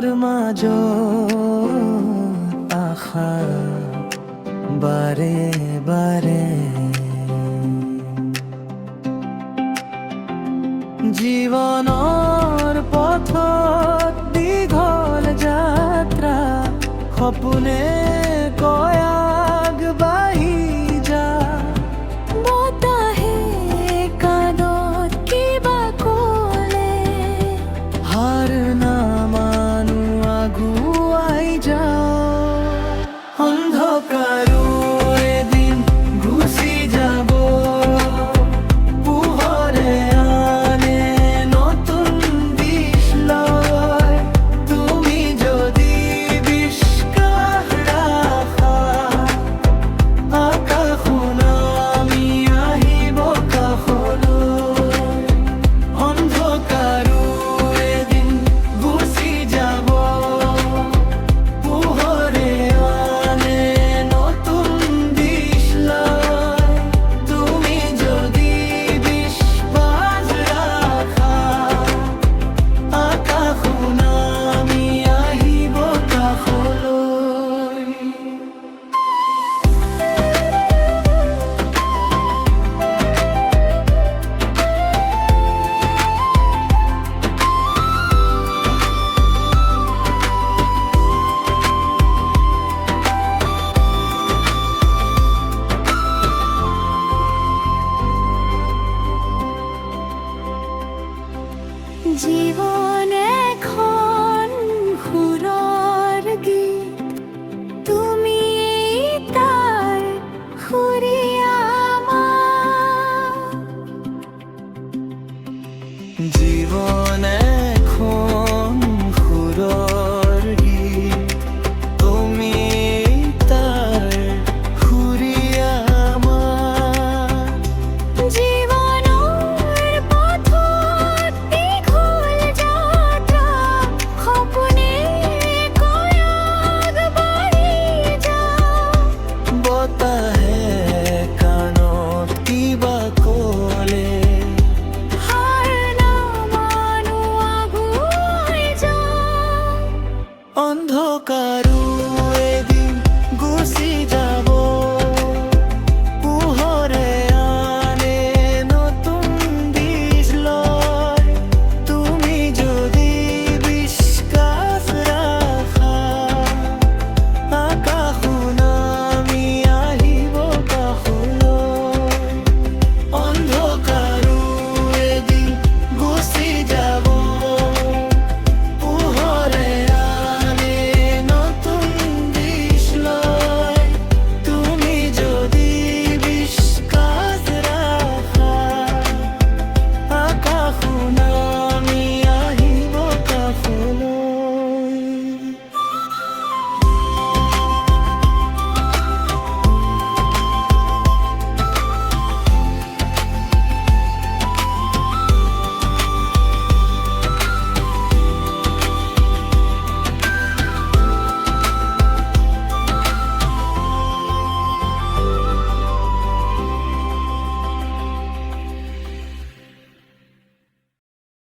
তোর মাঝ আশা বারে বারে জীৱনৰ পথত দীঘল যাত্ৰা সপোনে কয় আগবাঢ়ি যা বতাহে কাণত কিবা ক'লে হাৰ নামানো আগুৱাই যাওঁ অন্ধকাৰো এদিন গুচি যাব পোহৰে আনে নতুন দিশ লয় তুমি যদি বিশ্বাস ৰাখা আকাশখন আমি আহিব কাষলৈ অন্ধকাৰো এদিন গুচি যাব পোহৰে আনে নতুন দিশ লয় তুমি যদি বিশ্বাস ৰাখা আকাশখন আমি আহিব কাষলৈ জীৱন এখন সুৰৰ গীত তুমি তাৰ সুৰীয়া মাত জীবন